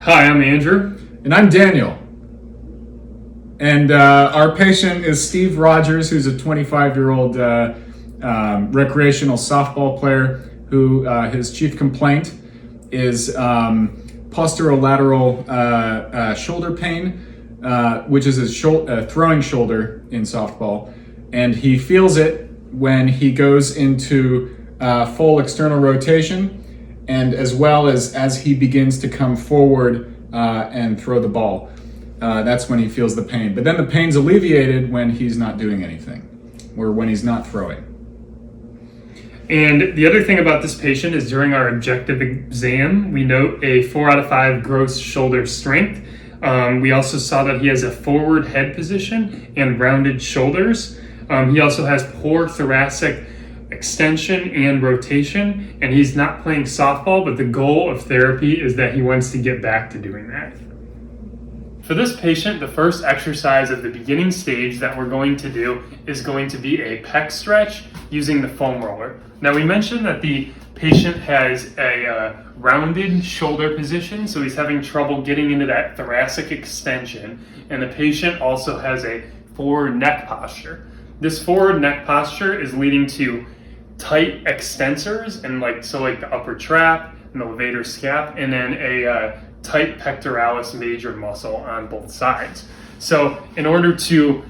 Hi, I'm Andrew. And I'm Daniel. And our patient is Steve Rogers, who's a 25-year-old recreational softball player who his chief complaint is posterolateral shoulder pain, which is his throwing shoulder in softball. And he feels it when he goes into full external rotation, and as well as he begins to come forward and throw the ball. That's when he feels the pain. But then the pain's alleviated when he's not doing anything, or when he's not throwing. And the other thing about this patient is during our objective exam, we note a 4 out of 5 gross shoulder strength. We also saw that he has a forward head position and rounded shoulders. He also has poor thoracic extension and rotation, and he's not playing softball, but the goal of therapy is that he wants to get back to doing that. For this patient, the first exercise of the beginning stage that we're going to do is going to be a pec stretch using the foam roller. Now, we mentioned that the patient has a rounded shoulder position, so he's having trouble getting into that thoracic extension, and the patient also has a forward neck posture. This forward neck posture is leading to tight extensors and like the upper trap and the levator scap, and then a tight pectoralis major muscle on both sides. So in order to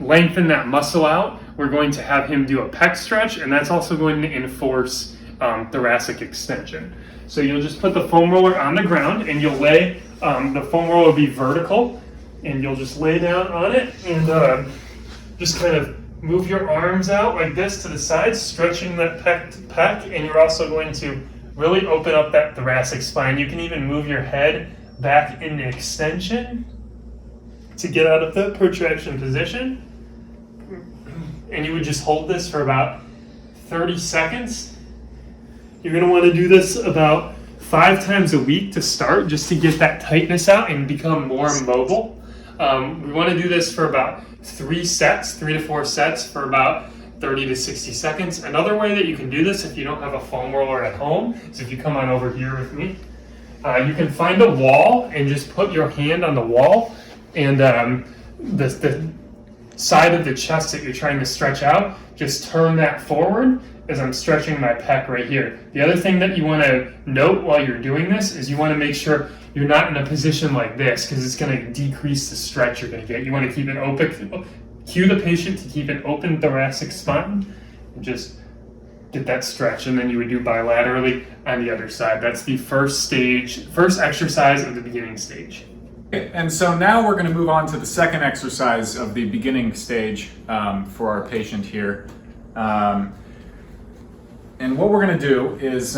lengthen that muscle out, we're going to have him do a pec stretch, and that's also going to enforce thoracic extension. So you'll just put the foam roller on the ground, and you'll lay, the foam roller will be vertical, and you'll just lay down on it, and just kind of move your arms out like this to the sides, stretching that pec, and you're also going to really open up that thoracic spine. You can even move your head back into extension to get out of the protraction position. And you would just hold this for about 30 seconds. You're going to want to do this about 5 times a week to start, just to get that tightness out and become more mobile. We want to do this for about 3 to 4 sets for about 30 to 60 seconds. Another way that you can do this if you don't have a foam roller at home is if you come on over here with me. You can find a wall and just put your hand on the wall, and the side of the chest that you're trying to stretch out, just turn that forward as I'm stretching my pec right here. The other thing that you want to note while you're doing this is you want to make sure you're not in a position like this, because it's going to decrease the stretch you're going to get. You want to keep an open, cue the patient to keep an open thoracic spine, and just get that stretch, and then you would do bilaterally on the other side. That's the first exercise of the beginning stage. And so now we're going to move on to the second exercise of the beginning stage for our patient here. And what we're going to do is,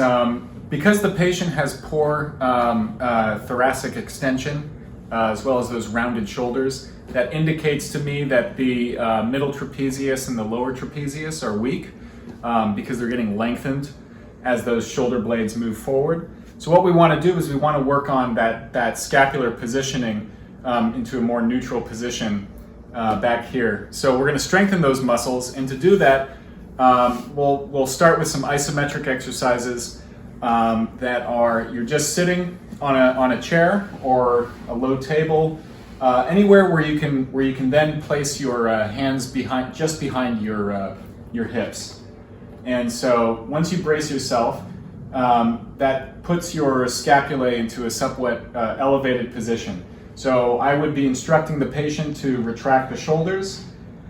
because the patient has poor thoracic extension, as well as those rounded shoulders, that indicates to me that the middle trapezius and the lower trapezius are weak, because they're getting lengthened as those shoulder blades move forward. So what we want to do is we want to work on that scapular positioning into a more neutral position back here. So we're going to strengthen those muscles, and to do that, we'll start with some isometric exercises that are, you're just sitting on a chair or a low table, anywhere where you can then place your hands just behind your hips. And so once you brace yourself, that puts your scapulae into a somewhat elevated position. So I would be instructing the patient to retract the shoulders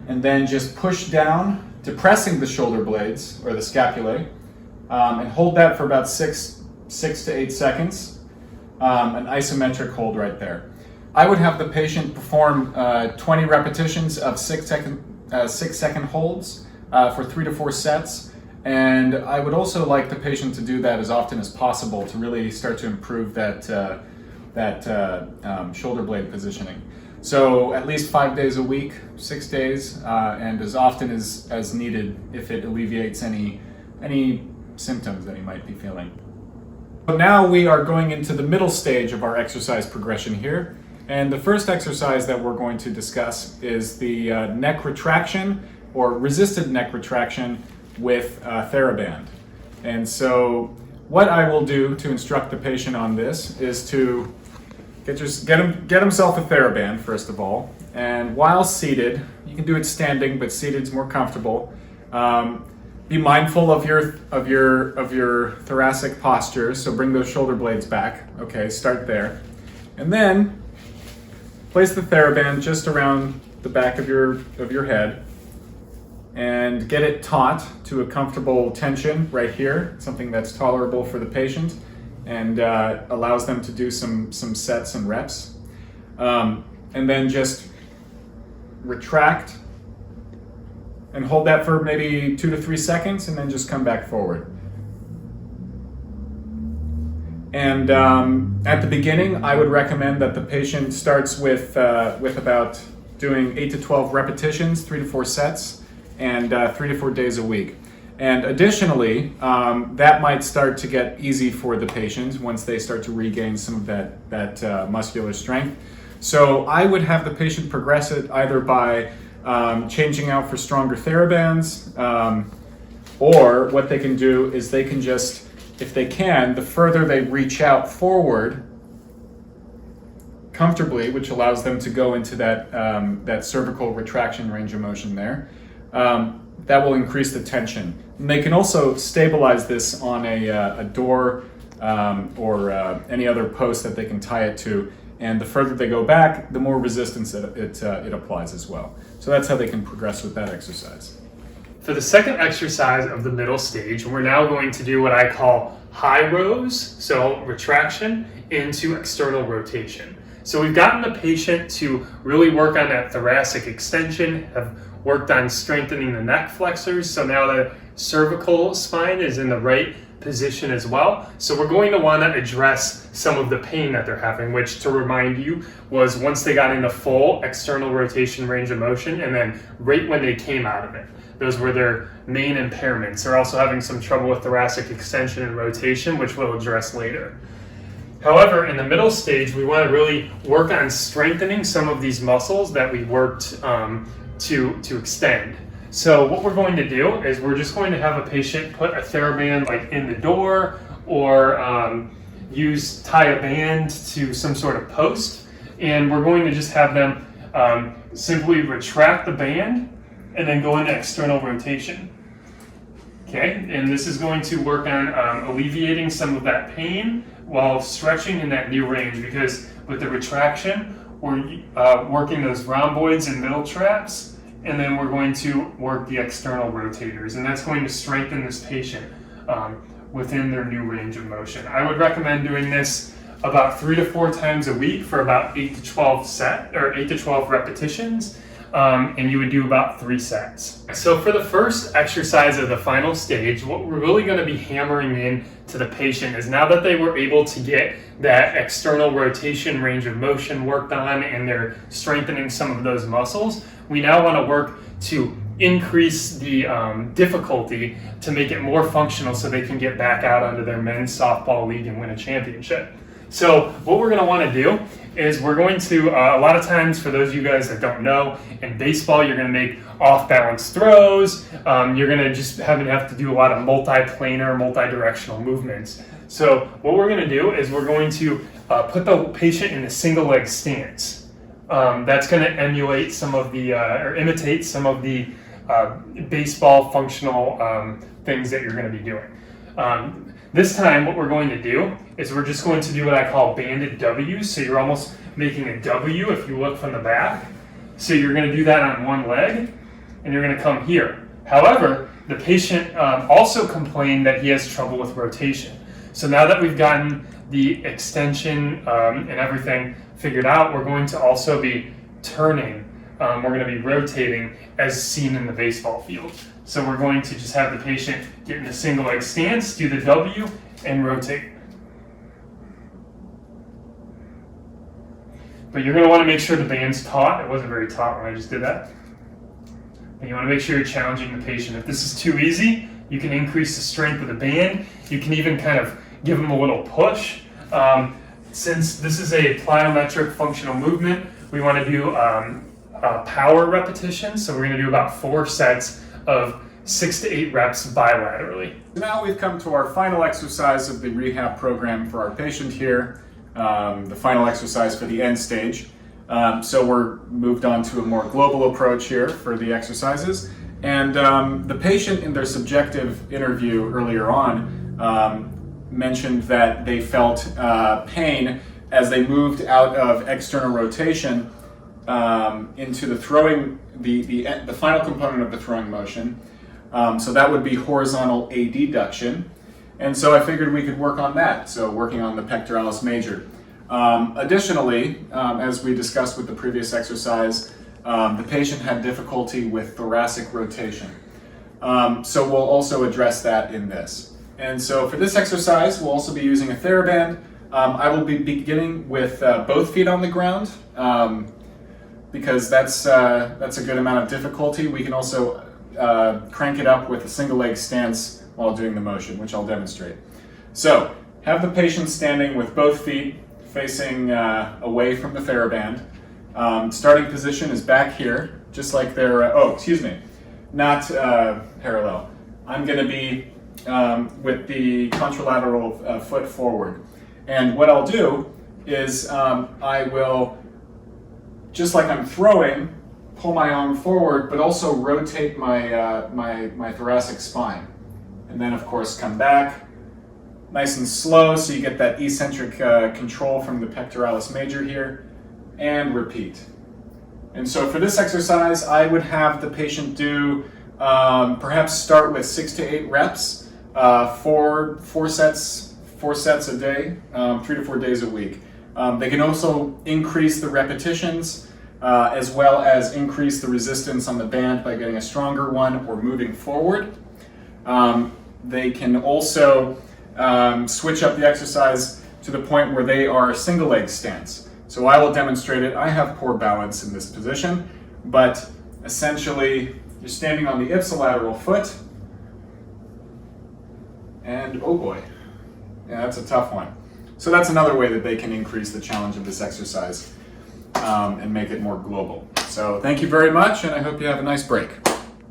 and then just push down, depressing the shoulder blades or the scapulae, and hold that for about 6 to 8 seconds, an isometric hold right there. I would have the patient perform 20 repetitions of 6-second holds for 3 to 4 sets. And I would also like the patient to do that as often as possible to really start to improve that shoulder blade positioning. So at least 5 days a week, 6 days, and as often as needed if it alleviates any symptoms that he might be feeling. So now we are going into the middle stage of our exercise progression here. And the first exercise that we're going to discuss is the neck retraction or resisted neck retraction with TheraBand. And so what I will do to instruct the patient on this is to get himself a TheraBand first of all, and while seated, you can do it standing, but seated is more comfortable. Be mindful of your thoracic posture, so bring those shoulder blades back. Okay, start there, and then place the TheraBand just around the back of your head, and get it taut to a comfortable tension right here, something that's tolerable for the patient, and allows them to do some sets and reps, and then just retract and hold that for maybe 2 to 3 seconds, and then just come back forward. And at the beginning, I would recommend that the patient starts with about doing 8 to 12 repetitions, 3 to 4 sets, and 3 to 4 days a week. And additionally, that might start to get easy for the patient once they start to regain some of that muscular strength. So I would have the patient progress it either by changing out for stronger TheraBands, or what they can do is they can just, if they can, the further they reach out forward comfortably, which allows them to go into that cervical retraction range of motion there, that will increase the tension. And they can also stabilize this on a door or any other post that they can tie it to. And the further they go back, the more resistance it applies as well. So that's how they can progress with that exercise. For the second exercise of the middle stage, we're now going to do what I call high rows, so retraction into external rotation. So we've gotten the patient to really work on that thoracic extension, have worked on strengthening the neck flexors, so now the cervical spine is in the right position as well. So we're going to want to address some of the pain that they're having, which, to remind you, was once they got into full external rotation range of motion, and then right when they came out of it. Those were their main impairments. They're also having some trouble with thoracic extension and rotation, which we'll address later. However, in the middle stage, we want to really work on strengthening some of these muscles that we worked to extend. So what we're going to do is we're just going to have a patient put a TheraBand like in the door, or tie a band to some sort of post, and we're going to just have them simply retract the band and then go into external rotation. Okay, and this is going to work on alleviating some of that pain while stretching in that new range, because with the retraction, we're working those rhomboids and middle traps, and then we're going to work the external rotators, and that's going to strengthen this patient within their new range of motion. I would recommend doing this about 3 to 4 times a week for about 8 to 12 repetitions, and you would do about 3 sets. So for the first exercise of the final stage, what we're really going to be hammering in to the patient is, now that they were able to get that external rotation range of motion worked on and they're strengthening some of those muscles, we now want to work to increase the difficulty to make it more functional so they can get back out onto their men's softball league and win a championship. So what we're going to want to do is we're going to, a lot of times, for those of you guys that don't know, in baseball you're going to make off-balance throws. You're going to just have to do a lot of multi-planar, multi-directional movements. So what we're going to do is we're going to put the patient in a single leg stance. That's going to emulate some of the, or imitate some of the baseball functional things that you're going to be doing. This time what we're going to do is we're just going to do what I call banded W's. So you're almost making a W if you look from the back. So you're going to do that on one leg, and you're going to come here. However, the patient also complained that he has trouble with rotation. So now that we've gotten the extension and everything figured out, we're going to also be turning. We're going to be rotating as seen in the baseball field. So we're going to just have the patient get in a single leg stance, do the W, and rotate. But you're going to want to make sure the band's taut. It wasn't very taut when I just did that. And you want to make sure you're challenging the patient. If this is too easy, you can increase the strength of the band. You can even kind of give them a little push. Since this is a plyometric functional movement, we want to do power repetitions. So we're going to do about 4 sets of 6 to 8 reps bilaterally. Now we've come to our final exercise of the rehab program for our patient here. the final exercise for the end stage. So we're moved on to a more global approach here for the exercises. And the patient in their subjective interview earlier on mentioned that they felt pain as they moved out of external rotation into the throwing, the final component of the throwing motion. So that would be horizontal adduction. And so I figured we could work on that, so working on the pectoralis major. Additionally, as we discussed with the previous exercise, the patient had difficulty with thoracic rotation. So we'll also address that in this. And so for this exercise, we'll also be using a TheraBand. I will be beginning with both feet on the ground because that's a good amount of difficulty. We can also crank it up with a single leg stance while doing the motion, which I'll demonstrate. So have the patient standing with both feet facing away from the TheraBand. Starting position is back here, just like they're, not parallel. I'm going to be with the contralateral foot forward. And what I'll do is I will, just like I'm throwing, pull my arm forward, but also rotate my thoracic spine. And then, of course, come back, nice and slow, so you get that eccentric control from the pectoralis major here, and repeat. And so for this exercise, I would have the patient do, perhaps start with 6 to 8 reps, four sets a day, 3 to 4 days a week. They can also increase the repetitions, as well as increase the resistance on the band by getting a stronger one or moving forward. They can also switch up the exercise to the point where they are single leg stance. So I will demonstrate it. I have poor balance in this position, but essentially you're standing on the ipsilateral foot, and oh boy, yeah, that's a tough one. So that's another way that they can increase the challenge of this exercise and make it more global. So thank you very much, and I hope you have a nice break.